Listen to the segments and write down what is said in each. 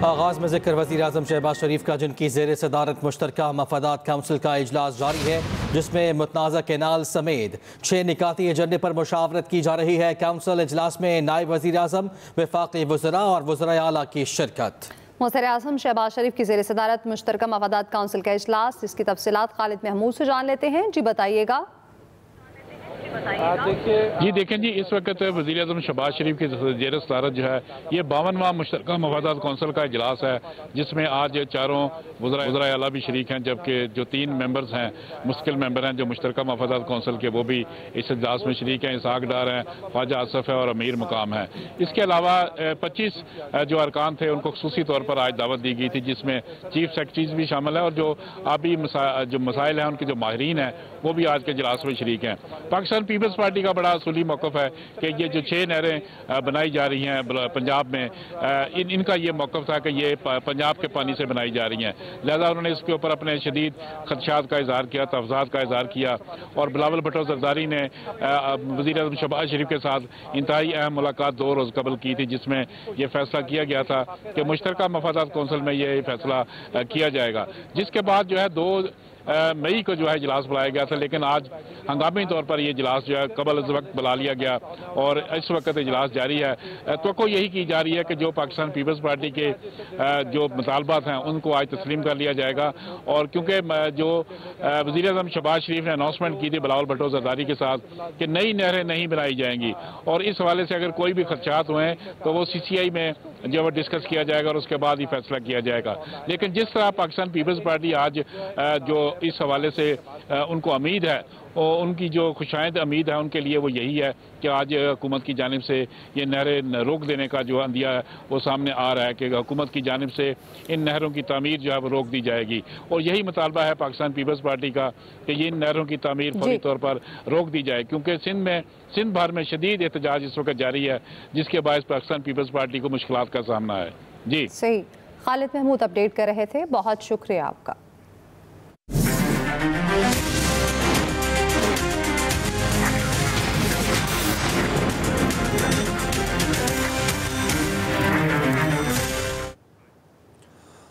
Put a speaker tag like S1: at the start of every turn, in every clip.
S1: आगाज़ में जिक्र वज़ीर-ए-आज़म शहबाज शरीफ का, जिनकी ज़ेर सदारत मुश्तरका मफादात काउंसिल का इजलास जारी है, जिसमें मुतनाज़ा कैनाल समेत 6 निकाती एजेंडे पर मुशावरत की जा रही है। काउंसिल इजलास में नायब वज़ीर-ए-आज़म, वफ़ाक़ी वज़रा और वज़राए आला की शिरकत।
S2: वज़ीर-ए-आज़म शहबाज शरीफ की ज़ेर सदारत मुश्तरका मफादात काउंसिल का इजलास, जिसकी तफसीलात खालिद महमूद से जान लेते हैं। जी बताइएगा।
S3: देखें जी, इस वक्त वज़ीर-ए-आज़म शहबाज शरीफ की ज़ेर सदारत जो है ये 52वां मुश्तरका मफादात कौंसिल का इजलास है, जिसमें आज चारों वज़राए आला भी शरीक हैं, जबकि जो 3 मेंबर्स हैं, मुस्तकिल मेंबर हैं जो मुश्तरका मफादात कौंसिल के, वो भी इस इजलास में शरीक हैं। इसहाक डार हैं, ख्वाजा आसफ है और अमीर मुकाम है। इसके अलावा 25 जो अरकान थे उनको खसूसी तौर पर आज दावत दी गई थी, जिसमें चीफ सेक्रेटरीज भी शामिल है और जो आबी जो मसाइल हैं उनके जो माहिरीन हैं वो भी आज के इजलास में शरीक हैं। पाकिस्तान पीपल्स पार्टी का बड़ा असूली मौक़िफ़ है कि ये जो 6 नहरें बनाई जा रही हैं पंजाब में, इनका ये मौक़िफ़ था कि ये पंजाब के पानी से बनाई जा रही हैं, लिहाजा उन्होंने इसके ऊपर अपने शदीद खदशात का इजहार किया, तहफ़्ज़ात का इजहार किया। और बिलावल भुट्टो ज़रदारी ने वज़ीर-ए-आज़म शहबाज शरीफ के साथ इंतहाई अहम मुलाकात 2 रोज़ कबल की थी, जिसमें यह फैसला किया गया था कि मुश्तरका मफादात कौंसिल में यह फैसला किया जाएगा। जिसके बाद जो है 2 मई को जो है इजलास बुलाया गया था, लेकिन आज हंगामी तौर पर यह इजलास जो है कबल वक्त बुला लिया गया और इस वक्त इजलास जारी है। तो यही की जा रही है कि जो पाकिस्तान पीपल्स पार्टी के जो मुतालबात हैं उनको आज तस्लीम कर लिया जाएगा। और क्योंकि जो वज़ीर-ए-आज़म शहबाज शरीफ ने अनाउंसमेंट की थी बिलावल भुट्टो ज़रदारी के साथ कि नई नहरें नहीं बनाई जाएंगी, और इस हवाले से अगर कोई भी खदशात हुए तो वो CCI में जो है डिस्कस किया जाएगा और उसके बाद ही फैसला किया जाएगा। लेकिन जिस तरह पाकिस्तान पीपल्स पार्टी आज जो इस हवाले से उनको उम्मीद है, और उनकी जो खुशाइंद उम्मीद है उनके लिए वो यही है कि आज हुकूमत की जानिब से ये नहरें रोक देने का जो अंदिया है वो सामने आ रहा है कि हुकूमत की जानिब से इन नहरों की तामीर जो है वो रोक दी जाएगी। और यही मुतालबा है पाकिस्तान पीपल्स पार्टी का कि ये इन नहरों की तामीर फौरी तौर पर रोक दी जाए, क्योंकि सिंध भर में शदीद एहतजाज इस वक्त जारी है, जिसके बायस पाकिस्तान पीपल्स पार्टी को मुश्किलात का सामना है। जी
S2: सही, खालिद महमूद अपडेट कर रहे थे, बहुत शुक्रिया आपका।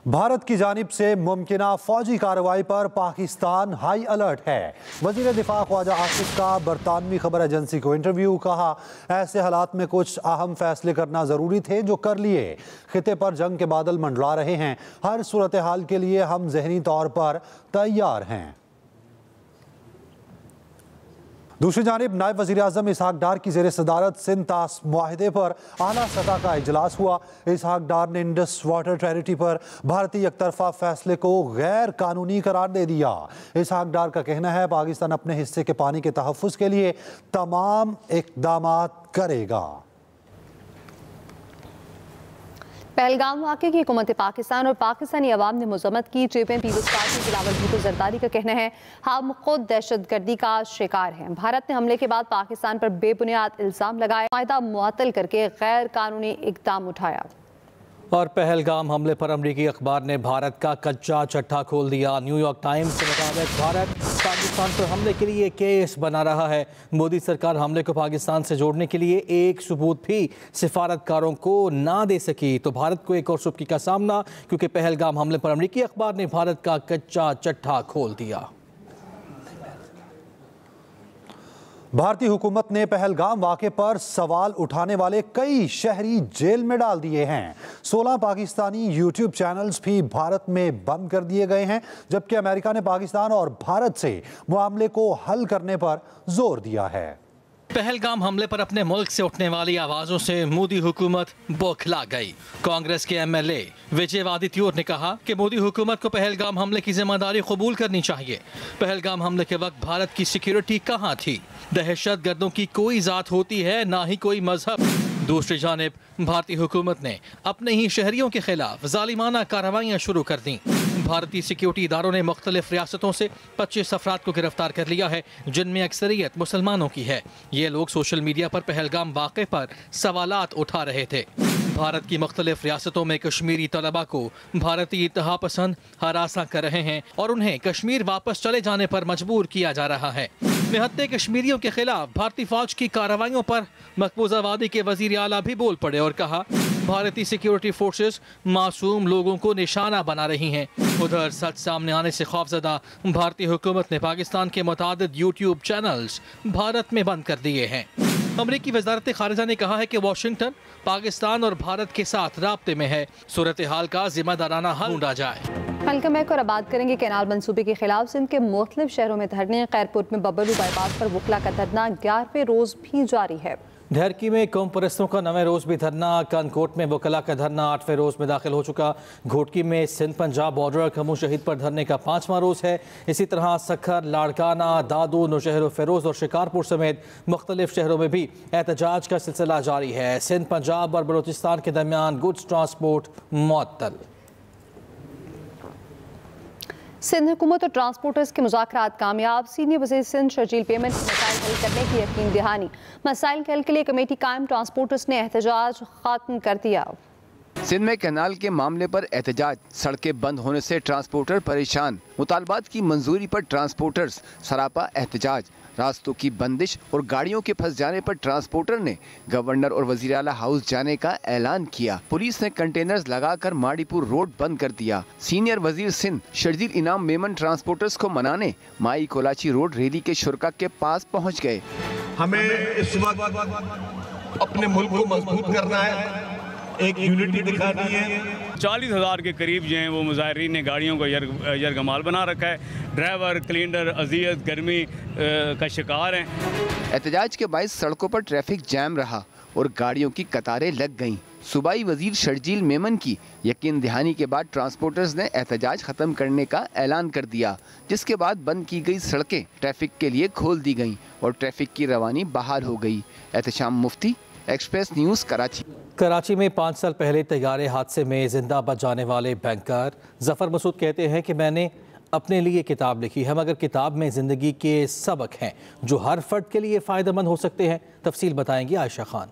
S4: भारत की जानिब से मुमकिना फौजी कार्रवाई पर पाकिस्तान हाई अलर्ट है। वज़ीर दिफा ख्वाजा आसिफ का बरतानवी खबर एजेंसी को इंटरव्यू, कहा ऐसे हालात में कुछ अहम फैसले करना ज़रूरी थे जो कर लिए। खिते पर जंग के बादल मंडरा रहे हैं, हर सूरत हाल के लिए हम जहनी तौर पर तैयार हैं। दूसरी जानिब नायब वज़ीर-ए-आज़म इसहाक डार की ज़ेर सदारत सिंध तास मुआहदे पर आला सतह का इजलास हुआ। इसहाक डार ने इंडस वाटर टेरिटरी पर भारतीय एकतरफा फैसले को गैर कानूनी करार दे दिया। इसहाक डार का कहना है पाकिस्तान अपने हिस्से के पानी के तहफ़्फ़ुज़ के लिए तमाम इक़दामात करेगा।
S2: पहलगाम वाक़े की हुकूमत पाकिस्तान और पाकिस्तानी अवाम ने मज़म्मत की। चेयरमैन पीपल्स पार्टी बिलावल भुट्टो ज़रदारी का कहना है हम खुद दहशतगर्दी का शिकार हैं। भारत ने हमले के बाद पाकिस्तान पर बेबुनियाद इल्ज़ाम लगाए, माहिदा मुअत्तल करके गैर कानूनी इक़दाम उठाया।
S1: और पहलगाम हमले पर अमरीकी अखबार ने भारत का कच्चा चट्टा खोल दिया। न्यूयॉर्क टाइम्स के मुताबिक भारत पाकिस्तान पर हमले के लिए केस बना रहा है। मोदी सरकार हमले को पाकिस्तान से जोड़ने के लिए एक सबूत भी सिफारतकारों को ना दे सकी, तो भारत को एक और सुबकी का सामना, क्योंकि पहलगाम हमले पर अमरीकी अखबार ने भारत का कच्चा चट्टा खोल दिया।
S4: भारतीय हुकूमत ने पहलगाम वाक़े पर सवाल उठाने वाले कई शहरी जेल में डाल दिए हैं। 16 पाकिस्तानी यूट्यूब चैनल्स भी भारत में बंद कर दिए गए हैं, जबकि अमेरिका ने पाकिस्तान और भारत से मामले को हल करने पर जोर दिया है।
S1: पहलगाम हमले पर अपने मुल्क से उठने वाली आवाज़ों से मोदी हुकूमत बौखला गई। कांग्रेस के MLA विजय वादित्यूर ने कहा कि मोदी हुकूमत को पहलगाम हमले की जिम्मेदारी कबूल करनी चाहिए। पहलगाम हमले के वक्त भारत की सिक्योरिटी कहाँ थी? दहशत गर्दों की कोई ज़ात होती है, ना ही कोई मजहब। दूसरी जानिब भारतीय हुकूमत ने अपने ही शहरियों के खिलाफ जालिमाना कार्रवाइयाँ शुरू कर दी। भारतीय सिक्योरिटी इदारों ने मुख्तलिफ रियासतों से 25 अफराद को गिरफ्तार कर लिया है, जिनमें अक्सरियत मुसलमानों की है। ये लोग सोशल मीडिया पर पहलगाम वाक़े पर सवालात उठा रहे थे। भारत की मुख्तलिफ रियासतों में कश्मीरी तलबा को भारतीय इत्तेहा पसंद हरासा कर रहे हैं और उन्हें कश्मीर वापस चले जाने पर मजबूर किया जा रहा है। निहत्ते कश्मीरियों के खिलाफ भारतीय फौज की कार्रवाइयों पर मकबूजा वादी के वजीर आला भी बोल पड़े और कहा भारतीय सिक्योरिटी फोर्सेस मासूम लोगों को निशाना बना रही हैं। उधर सच सामने आने से खौफजदा भारतीय हुकूमत ने पाकिस्तान के मुतादिद यूट्यूब चैनल्स भारत में बंद कर दिए हैं। अमरीकी वजारत खारिजा ने कहा है कि वाशिंगटन पाकिस्तान और भारत के साथ राब्ते में है, सूरत हाल का जिम्मेदाराना हल ढूंढा जाए।
S2: Welcome back. और अब बात करेंगे कैनाल मंसूबे के खिलाफ सिंध के मुख्तलिफ शहरों में धरने। खैरपुर में बबलू बाईपास पर वकला का धरना 11वें रोज भी जारी है।
S1: धरकी में कौम परस्तों का 9वें रोज भी धरना। कनकोट में वकला का धरना 8वें रोज में दाखिल हो चुका। घोटकी में सिंध पंजाब बॉर्डर खमू शहीद पर धरने का 5वां रोज है। इसी तरह सखर, लाड़काना, दादू, नौशहर फेरोज और शिकारपुर समेत मुख्तलिफ शहरों में भी एहतजाज का सिलसिला जारी है। सिंध पंजाब और बलूचिस्तान के दरमियान गुड्स ट्रांसपोर्ट मुअत्तल।
S2: सिंध हुकूमत और ट्रांसपोर्टर्स के मुज़ाकरात कामयाब। सीनियर वज़ीर सिंध शर्जील मेमन के मसाइल हल करने की यकीन दहानी। मसाइल के हल के लिए कमेटी कायम। ट्रांसपोर्टर्स ने एहतजाज खत्म कर दिया।
S5: सिंध में कैनाल के मामले पर एहतजाज। सड़कें बंद होने से ट्रांसपोर्टर परेशान। मुतालबात की मंजूरी पर ट्रांसपोर्टर्स सरापा एहतजाज। रास्तों की बंदिश और गाड़ियों के फंस जाने पर ट्रांसपोर्टर ने गवर्नर और वजीर आला हाउस जाने का ऐलान किया। पुलिस ने कंटेनर्स लगाकर माड़ीपुर रोड बंद कर दिया। सीनियर वजीर सिंध शर्जील इनाम मेमन ट्रांसपोर्टर्स को मनाने माई कोलाची रोड रैली के शुरका के पास पहुँच गए।
S6: हमें इस वक्त अपने मुल्क को मजबूत करना है, एक यूनिटी दिखानी है।
S7: 40,000 के करीब जो हैं वो मुजाहिरीन ने गाड़ियों को यरगमाल बना रखा है। ड्राइवर, क्लीनर अजियत गर्मी का शिकार हैं।
S5: एहतजाज के बायस सड़कों पर ट्रैफिक जैम रहा और गाड़ियों की कतारें लग गईं। सूबाई वजीर शर्जील मेमन की यकीन दहानी के बाद ट्रांसपोर्टर्स ने एहतजाज ख़त्म करने का ऐलान कर दिया, जिसके बाद बंद की गई सड़कें ट्रैफिक के लिए खोल दी गईं और ट्रैफिक की रवानी बहाल हो गई। एहतशाम मुफ्ती, एक्सप्रेस न्यूज़, कराची।
S1: कराची में 5 साल पहले तैयारे हादसे में जिंदा बच जाने वाले बैंकर जफर मसूद कहते हैं कि मैंने अपने लिए किताब लिखी है, मगर किताब में ज़िंदगी के सबक हैं जो हर फर्द के लिए फ़ायदेमंद हो सकते हैं। तफसील बताएंगी आयशा खान।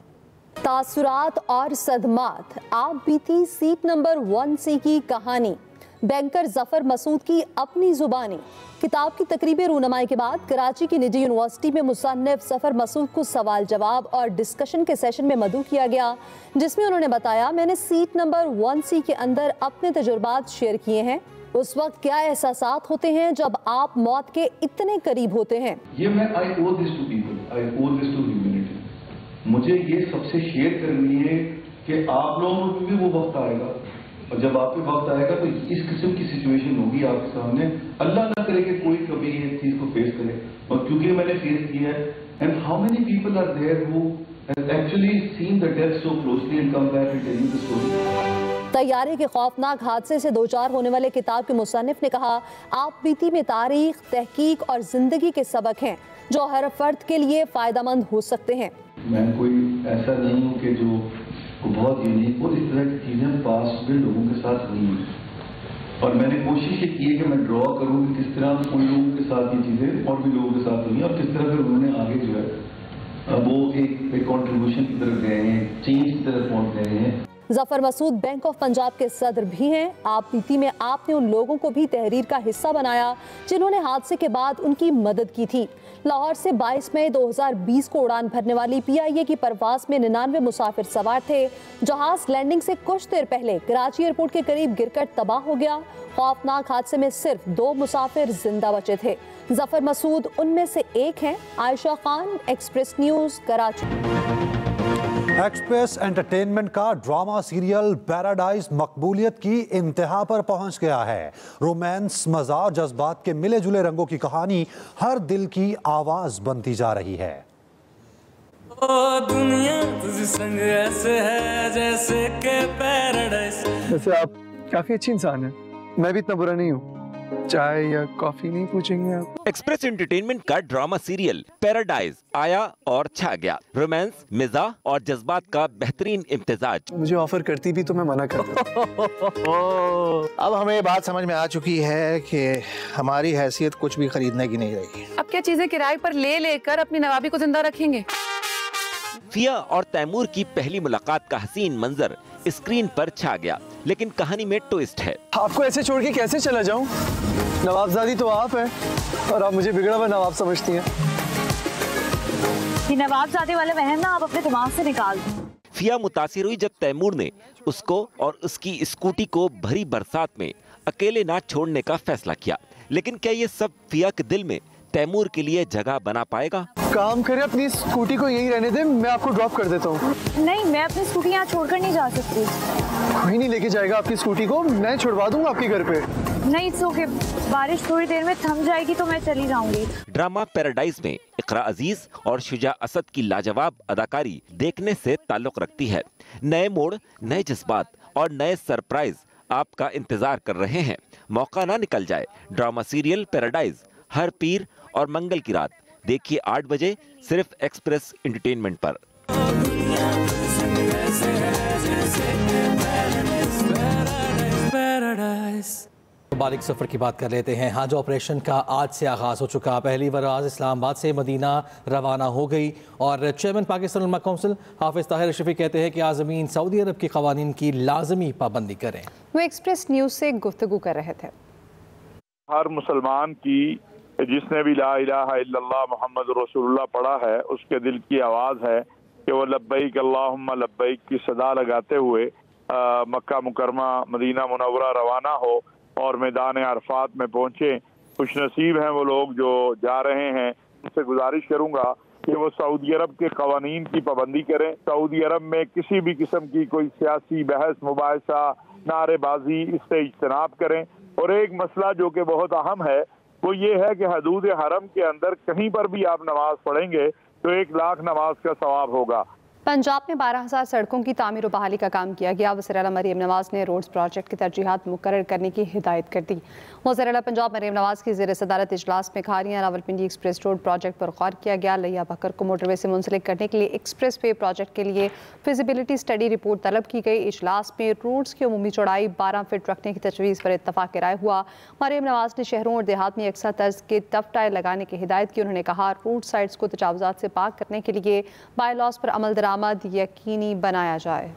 S2: तासुरात और सदमात। आप बीती सीट नंबर 1C की कहानी। बैंकर जफर मसूद की अपनी जुबानी। किताब की तकरीबी रूनमाई के बाद कराची की निजी यूनिवर्सिटी में मुसन्निफ जफर मसूद को सवाल जवाब और डिस्कशन के सेशन में मदऊ किया गया, जिसमें उन्होंने बताया, मैंने सीट नंबर 1C के अंदर अपने तजुर्बात शेयर किए हैं। उस वक्त क्या एहसासात होते हैं जब आप मौत के इतने करीब होते हैं।
S8: ये मैं आई ओव दिस टू पीपल, आई ओव दिस टू ह्यूमैनिटी। मुझे ये सबसे शेयर करनी है कि आप लोगों को भी वो वक्त आएगा, और जब आपके वक्त आएगा तो इस किस्म की सिचुएशन होगी आपके सामने। अल्लाह ना करे कि कोई कभी इस चीज को फेस करे, और क्योंकि मैंने फेस किया है। And how many people are there who have actually seen the death so closely and come back and tell you the story.
S2: तैयारे के खौफनाक हादसे से दोचार होने वाले किताब के मुसन्निफ ने कहा, आप बीती में तारीख, तहकीक और जिंदगी के सबक हैं जो हर फर्द के लिए फायदेमंद हो सकते हैं।
S8: मैं कोई ऐसा नहीं हूँ कि जो बहुत यूनिक और इस तरह की चीजें पास में लोगों के साथ हुई हैं, और मैंने कोशिश ये की है कि मैं ड्रॉ करूँ कि किस तरह उन लोगों के साथ ये चीजें और भी लोगों के साथ हुई और किस तरह फिर उन्होंने आगे जो है वो एक कंट्रीब्यूशन की तरफ गए हैं, चेंज की तरफ पहुंच गए हैं।
S2: जफर मसूद बैंक ऑफ पंजाब के सदर भी हैं। आप बीती में आपने उन लोगों को भी तहरीर का हिस्सा बनाया जिन्होंने हादसे के बाद उनकी मदद की थी। लाहौर से 22 मई 2020 को उड़ान भरने वाली PIA की परवाज में 99 मुसाफिर सवार थे। जहाज लैंडिंग से कुछ देर पहले कराची एयरपोर्ट के करीब गिरकर तबाह हो गया। खौफनाक हादसे में सिर्फ 2 मुसाफिर जिंदा बचे थे। जफर मसूद उनमें से एक हैं। Ayesha Khan, express news, Karachi.
S4: Express entertainment का ड्रामा सीरियल पैराडाइज मकबूलियत की इंतहा पर पहुंच गया है। रोमांस, मज़ा और जज्बात के मिले जुले रंगों की कहानी हर दिल की आवाज बनती जा रही है।
S9: ओ दुनिया तुझे संग ऐसे है जैसे के पैराडाइज।
S10: वैसे आप काफी अच्छी इंसान हैं, मैं भी इतना बुरा नहीं हूँ। चाय या कॉफी नहीं पूछेंगे आप?
S11: एक्सप्रेस एंटरटेनमेंट का ड्रामा सीरियल पैराडाइज आया और छा गया। रोमांस, मिजाज और जज्बात का बेहतरीन इम्तिजाज।
S10: मुझे ऑफर करती भी तो मैं मना करता।
S12: अब हमें ये बात समझ में आ चुकी है कि हमारी हैसियत कुछ भी खरीदने की नहीं रहेगी।
S13: अब क्या चीजें किराए पर ले लेकर अपनी नवाबी को जिंदा रखेंगे।
S11: फिया और तैमूर की पहली मुलाकात का हसीन मंजर स्क्रीन पर छा गया, लेकिन कहानी में ट्विस्ट है।
S10: आपको ऐसे छोड़ के कैसे चला जाऊं? नवाबजादी तो आप हैं और आप मुझे बिगड़ा हुआ नवाब समझती हैं।
S13: ये नवाबजादे वाला वहम ना आप अपने दिमाग से निकाल दो।
S11: फिया मुतासिर हुई जब तैमूर ने उसको और उसकी स्कूटी को भरी बरसात में अकेले ना छोड़ने का फैसला किया। लेकिन क्या ये सब फिया के दिल में तैमूर के लिए जगह बना पाएगा?
S10: काम करे, अपनी स्कूटी को यहीं रहने दे, मैं आपको ड्रॉप कर देता हूँ।
S14: नहीं, मैं अपनी स्कूटी यहाँ छोड़कर नहीं जा सकती।
S10: कोई नहीं लेके जाएगा आपकी स्कूटी को, मैं छुड़वा दूंगा आपके घर पे।
S14: नहीं, इट्स ओके, बारिश थोड़ी देर में थम जाएगी तो मैं चली जाऊंगी।
S11: ड्रामा पैराडाइज में इकरा अजीज और शुजा असद की लाजवाब अदाकारी देखने से ताल्लुक रखती है। नए मोड़, नए जज्बात और नए सरप्राइज आपका इंतजार कर रहे हैं। मौका ना निकल जाए। ड्रामा सीरियल पैराडाइज हर पीर और मंगल की रात देखिए 8 बजे सिर्फ एक्सप्रेस एंटरटेनमेंट पर।
S1: बारीक सफर की बात कर लेते हैं। हज ऑपरेशन का आज से आगाज हो चुका। पहली बराज इस्लामाबाद से मदीना रवाना हो गई और चेयरमैन पाकिस्तान उलमा काउंसिल हाफिज ताहिर अशरफी कहते हैं कि आज़मीन सऊदी अरब के कवानीन की लाजमी पाबंदी करें।
S2: वो एक्सप्रेस न्यूज से गुफ्तगू कर रहे थे।
S15: हर मुसलमान की जिसने भी ला इलाहा इल्लल्लाह मुहम्मद रसूलुल्लाह पढ़ा है उसके दिल की आवाज़ है कि वो लब्बैक अल्लाहुम्मा लब्बैक की सदा लगाते हुए मक्का मुकरमा मदीना मुनव्वरा रवाना हो और मैदान अरफात में पहुँचे। खुशनसीब हैं वो लोग जो जा रहे हैं। उनसे गुजारिश करूँगा कि वो सऊदी अरब के कवानीन की पाबंदी करें। सऊदी अरब में किसी भी किस्म की कोई सियासी बहस मुबाहिसा नारेबाजी इससे इज्तनाब करें। और एक मसला जो कि बहुत अहम है वो ये है कि हदूद हरम के अंदर कहीं पर भी आप नमाज पढ़ेंगे तो 1 लाख नमाज का सवाब होगा।
S2: पंजाब में 12,000 सड़कों की तामीर और बहाली का काम किया गया। वज़ीर आला मरीम नवाज ने रोड्स प्रोजेक्ट की तरजीहात मुकर्रर करने की हिदायत कर दी। वज़ीर आला पंजाब मरीम नवाज की ज़ेर सदारत इजलास में Khariyan Rawalpindi express road project पर गौर किया गया। लिया बकर को मोटरवे से मुंसलिक करने के लिए एक्सप्रेस वे प्रोजेक्ट के लिए फिजिबिलिटी स्टडी रिपोर्ट तलब की गई। इजलास में रोड्स की अमूमी चौड़ाई 12 फीट रखने की तजवीज़ पर इत्तफाक राय हुआ। मरीम नवाज ने शहरों और देहात में यकसा तर्ज के टफ टायर लगाने की हिदायत की। उन्होंने कहा रोड साइड्स को तजावुज़ात से पाक करने के लिए बायलॉज पर अमल दरामद यकीनी बनाया जाए।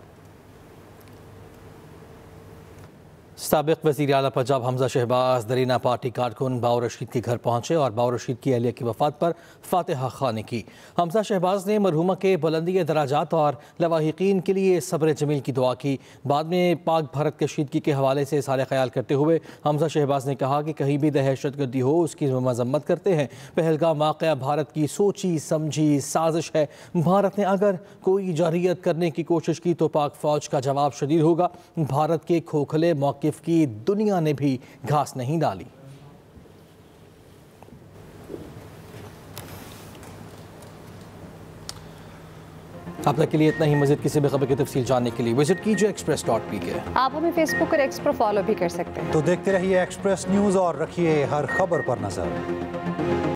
S1: साबिक वज़ीर आला पंजाब हमजा शहबाज दरीना पार्टी कारकुन बावर रशीद के घर पहुंचे और बावर रशीद की अहलिया की वफात पर फातिहा ख़्वानी की। हमजा शहबाज ने मरहुमा के बुलंदी दराजात और लवाहिकीन के लिए सब्र जमील की दुआ की। बाद में पाक भारत कशीदगी के हवाले से इज़हार ख्याल करते हुए हमजा शहबाज ने कहा कि कहीं भी दहशत गर्दी हो उसकी मजम्मत करते हैं। पहलगाम वाक़या भारत की सोची समझी साजिश है। भारत ने अगर कोई जारियत करने की कोशिश की तो पाक फ़ौज का जवाब शदीद होगा। भारत के खोखले मौक़िफ़ की दुनिया ने भी घास नहीं डाली। अब तक के लिए इतना ही। मज़ीद किसी भी खबर की तफसील जानने के लिए विजिट कीजिए express.pk।
S2: आप हमें फेसबुक और एक्स पर फॉलो भी कर सकते हैं।
S4: तो देखते रहिए एक्सप्रेस न्यूज़ और रखिए हर खबर पर नजर।